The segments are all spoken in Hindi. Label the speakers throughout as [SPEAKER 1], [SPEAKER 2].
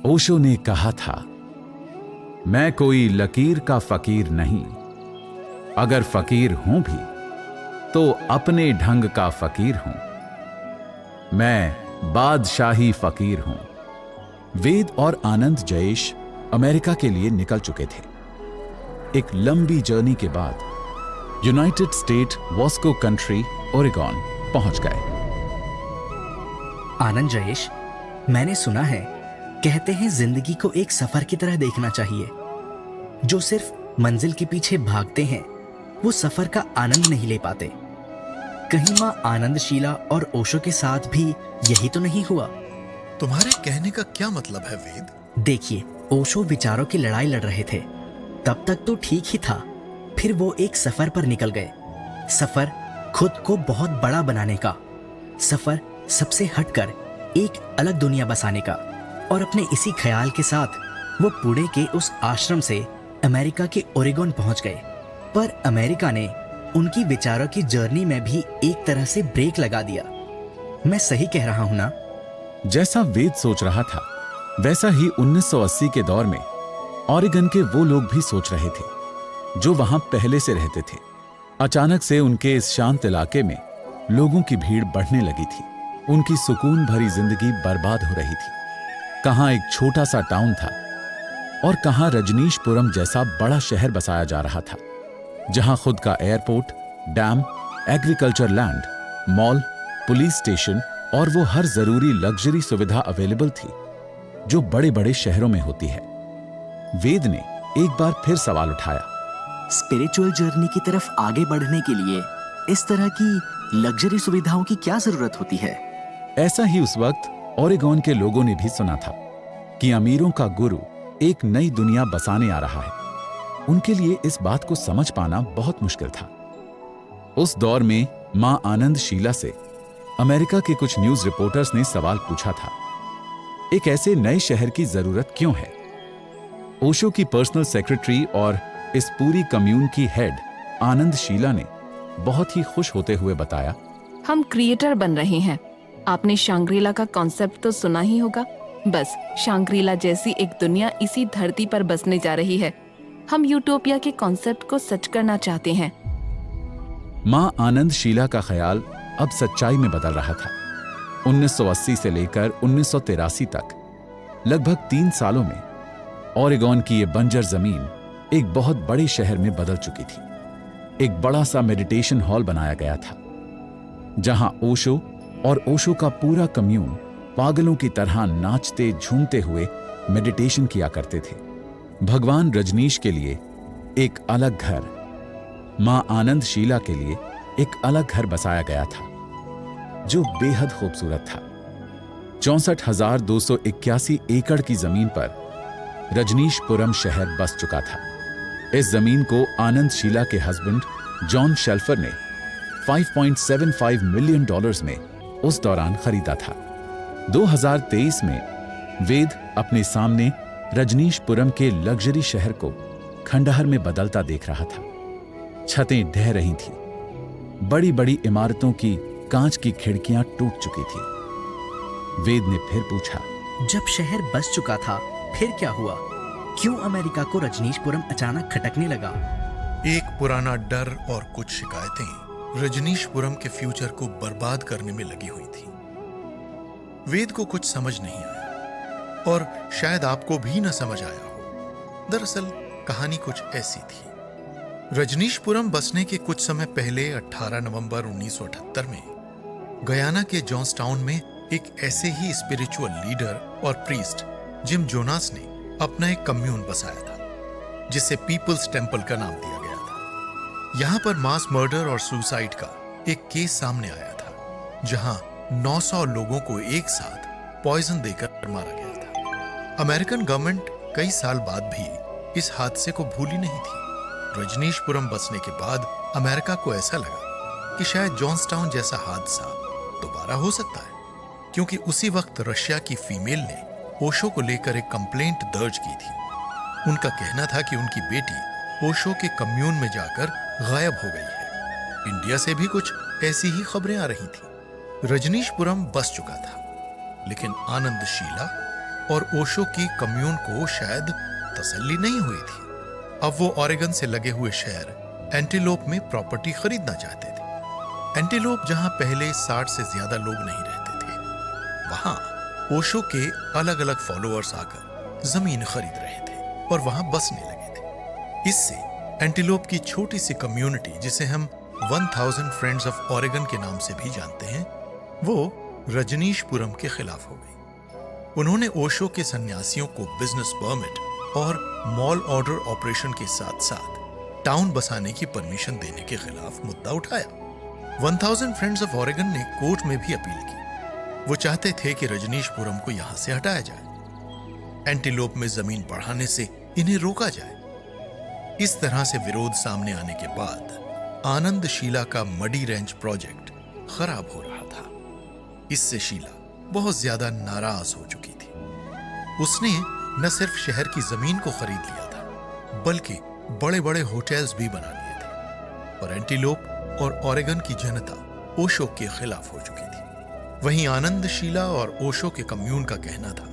[SPEAKER 1] ओशो ने कहा था, मैं कोई लकीर का फकीर नहीं, अगर फकीर हूं भी तो अपने ढंग का फकीर हूं। मैं बादशाही फकीर हूं। वेद और आनंद जयेश अमेरिका के लिए निकल चुके थे। एक लंबी जर्नी के बाद यूनाइटेड स्टेट वॉस्को कंट्री ओरेगॉन पहुंच गए।
[SPEAKER 2] आनंद जयेश, मैंने सुना है, कहते हैं जिंदगी को एक सफर की तरह देखना चाहिए। जो सिर्फ मंजिल के पीछे भागते हैं वो सफर का आनंद नहीं ले पाते। कहीं मां आनंदशीला और ओशो के साथ भी यही तो नहीं हुआ?
[SPEAKER 3] तुम्हारे कहने का क्या मतलब है वेद?
[SPEAKER 2] देखिए, ओशो विचारों की लड़ाई लड़ रहे थे, तब तक तो ठीक ही था। फिर वो एक सफर पर निकल गए। सफर खुद को बहुत बड़ा बनाने का, सफर सबसे हटकर एक अलग दुनिया बसाने का। और अपने इसी ख्याल के साथ वो पुणे के उस आश्रम से अमेरिका के ओरेगॉन पहुंच गए। पर अमेरिका ने उनकी विचारों की जर्नी में भी एक तरह से ब्रेक लगा दिया। मैं सही कह रहा हूं ना?
[SPEAKER 1] जैसा वेद सोच रहा था वैसा ही 1980 के दौर में ओरेगन के वो लोग भी सोच रहे थे जो वहां पहले से रहते थे। अचानक से उनके इस शांत इलाके में लोगों की भीड़ बढ़ने लगी थी। उनकी सुकून भरी जिंदगी बर्बाद हो रही थी। कहां एक छोटा सा टाउन था और कहां रजनीशपुरम जैसा बड़ा शहर बसाया जा रहा था, जहां खुद का airport, dam, agriculture land, mall, police station और वो हर जरूरी लग्जरी सुविधा अवेलेबल थी जो बड़े बड़े शहरों में होती है। वेद ने एक बार फिर सवाल उठाया,
[SPEAKER 2] स्पिरिचुअल जर्नी की तरफ आगे बढ़ने के लिए इस तरह की लग्जरी सुविधाओं की क्या जरूरत होती है?
[SPEAKER 1] ऐसा ही उस वक्त ओरेगॉन के लोगों ने भी सुना था कि अमीरों का गुरु एक नई दुनिया बसाने आ रहा है। उनके लिए इस बात को समझ पाना बहुत मुश्किल था। उस दौर में मां आनंदशीला से अमेरिका के कुछ न्यूज रिपोर्टर्स ने सवाल पूछा था, एक ऐसे नए शहर की जरूरत क्यों है? ओशो की पर्सनल सेक्रेटरी और इस पूरी कम्यून की हेड आनंदशीला ने बहुत ही खुश होते हुए बताया,
[SPEAKER 4] हम क्रिएटर बन रहे हैं। आपने शांग्रीला का कॉन्सेप्ट तो सुना ही होगा। बस शांग्रीला जैसी एक दुनिया इसी धरती पर बसने जा रही है। हम यूटोपिया के कॉन्सेप्ट को सच करना चाहते हैं।
[SPEAKER 1] मां आनंदशीला का ख्याल अब सच्चाई में बदल रहा था। 1980 से लेकर 1983 तक लगभग 3 सालों में ओरेगॉन की ये बंजर जमीन एक बहुत बड़े शहर में बदल चुकी थी। एक बड़ा सा मेडिटेशन हॉल बनाया गया था जहां ओशो और ओशो का पूरा कम्यून पागलों की तरह नाचते झूमते हुए मेडिटेशन किया करते थे। भगवान रजनीश के लिए एक अलग घर, मां आनंदशीला के लिए एक अलग घर बसाया गया था जो बेहद खूबसूरत था। 64,281 एकड़ की जमीन पर रजनीशपुरम शहर बस चुका था। इस जमीन को आनंदशीला के हस्बैंड जॉन शेल्फर ने $5.75 मिलियन में उस दौरान खरीदा था। 2023 में वेद अपने सामने रजनीशपुरम के लग्जरी शहर को खंडहर में बदलता देख रहा था। छतें ढह रही थी, बड़ी बड़ी इमारतों की कांच की खिड़कियां टूट चुकी थी। वेद ने फिर पूछा,
[SPEAKER 2] जब शहर बस चुका था फिर क्या हुआ? क्यों अमेरिका को रजनीशपुरम अचानक खटकने लगा?
[SPEAKER 3] एक पुराना डर और कुछ शिकायतें रजनीशपुरम के फ्यूचर को बर्बाद करने में लगी हुई थी। वेद को कुछ समझ नहीं आया और शायद आपको भी न समझ आया हो। दरअसल कहानी कुछ ऐसी थी। रजनीशपुरम बसने के कुछ समय पहले 18 नवंबर 1978 में गयाना के जॉन्सटाउन में एक ऐसे ही स्पिरिचुअल लीडर और प्रीस्ट जिम जोनास ने अपना एक कम्यून बसाया था जिसे पीपल्स टेंपल का नाम दिया गया था। यहां पर मास मर्डर और सुसाइड का एक केस सामने आया था जहां 900 लोगों को एक साथ पॉइजन देकर मारा गया था। अमेरिकन गवर्नमेंट कई साल बाद भी इस हादसे को भूली नहीं थी। रजनीशपुरम बसने के बाद अमेरिका को ऐसा लगा कि शायद जॉन्सटाउन जैसा हादसा दोबारा हो सकता है, क्योंकि उसी वक्त रशिया की फीमेल ने ओशो को लेकर एक कंप्लेंट दर्ज की थी। उनका कहना था कि उनकी बेटी ओशो के कम्यून में जाकर गायब हो गई है। इंडिया से भी कुछ ऐसी ही खबरें आ रही थी। रजनीशपुरम बस चुका था, लेकिन आनंदशीला और ओशो की कम्यून को शायद तसल्ली नहीं हुई थी। अब वो ओरेगन से लगे हुए शहर एंटीलोप में प्रॉपर्टी खरीदना चाहते थे। एंटीलोप जहां पहले 60 से ज्यादा लोग नहीं रहते थे, वहां ओशो के अलग अलग फॉलोअर्स आकर जमीन खरीद रहे थे और वहां बसने लगे थे। इससे एंटीलोप की छोटी सी कम्युनिटी, जिसे हम 1000 फ्रेंड्स ऑफ ओरेगन के नाम से भी जानते हैं, वो रजनीशपुरम के खिलाफ हो गई। उन्होंने ओशो के सन्यासियों को बिजनेस परमिट और मॉल ऑर्डर ऑपरेशन के साथ साथ टाउन बसाने की परमिशन देने के खिलाफ मुद्दा उठाया। 1000 फ्रेंड्स ऑफ ओरेगन ने कोर्ट में भी अपील की। वो चाहते थे कि रजनीशपुरम को यहां से हटाया जाए, एंटीलोप में जमीन बढ़ाने से इन्हें रोका जाए। इस तरह से विरोध सामने आने के बाद आनंद शीला का मडी रेंच प्रोजेक्ट खराब हो रहा था। इससे शीला बहुत ज्यादा नाराज हो चुकी थी। उसने न सिर्फ शहर की जमीन को खरीद लिया था, बल्कि बड़े बड़े होटल्स भी बना लिए थे। और एंटीलोप और ओरेगन की जनता ओशो के खिलाफ हो चुकी थी। वहीं आनंद शीला और ओशो के कम्यून का कहना था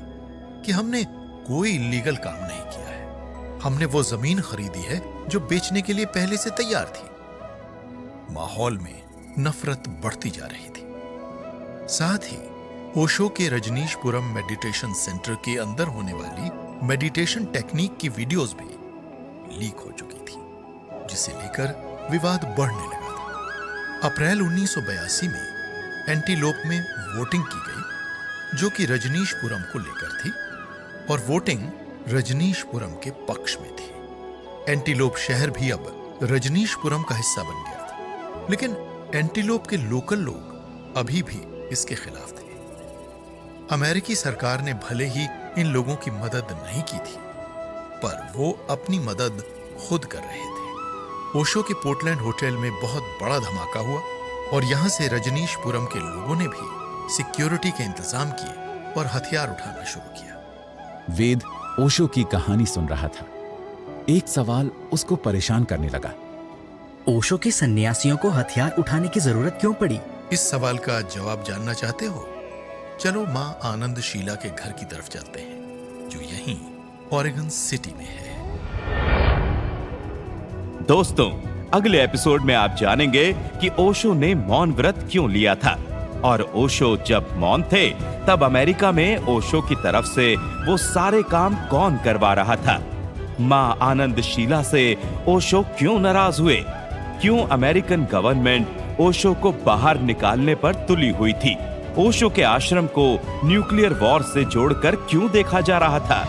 [SPEAKER 3] कि हमने कोई इलीगल काम नहीं किया है, हमने वो जमीन खरीदी है जो बेचने के लिए पहले से तैयार थी। माहौल में नफरत बढ़ती जा रही थी। साथ ही ओशो के रजनीशपुरम मेडिटेशन सेंटर के अंदर होने वाली मेडिटेशन टेक्निक की वीडियोस भी लीक हो चुकी थी, जिसे लेकर विवाद बढ़ने लगा था। अप्रैल 1982 में एंटीलोप में वोटिंग की गई, जो कि रजनीशपुरम को लेकर थी, और वोटिंग रजनीशपुरम के पक्ष में थी। एंटीलोप शहर भी अब रजनीशपुरम का हिस्सा बन गया था, लेकिन एंटीलोप के लोकल लोग अभी भी इसके खिलाफ थे। अमेरिकी सरकार ने भले ही इन लोगों की मदद नहीं की थी, पर वो अपनी मदद खुद कर रहे थे। ओशो के पोर्टलैंड होटल में बहुत बड़ा धमाका हुआ और यहां से रजनीशपुरम के लोगों ने भी सिक्योरिटी के इंतजाम किए और हथियार उठाना शुरू किया।
[SPEAKER 1] वेद ओशो की कहानी सुन रहा था। एक सवाल उसको परेशान करने लगा।
[SPEAKER 2] ओशो के सन्यासियों को हथियार उठाने की जरूरत क्यों पड़ी?
[SPEAKER 3] इस सवाल का जवाब जानना चाहते हो? चलो मां आनंद शीला के घर की तरफ चलते हैं, जो यहीं ओरेगन सिटी में है।
[SPEAKER 5] दोस्तों, अगले एपिसोड में आप जानेंगे कि ओशो ने मौन व्रत क्यों लिया था, और ओशो जब मौन थे तब अमेरिका में ओशो की तरफ से वो सारे काम कौन करवा रहा था। मां आनंद शीला से ओशो क्यों नाराज हुए? क्यों अमेरिकन गवर्नमेंट ओशो को बाहर निकालने पर तुली हुई थी? ओशो के आश्रम को न्यूक्लियर वॉर से जोड़कर क्यों देखा जा रहा था?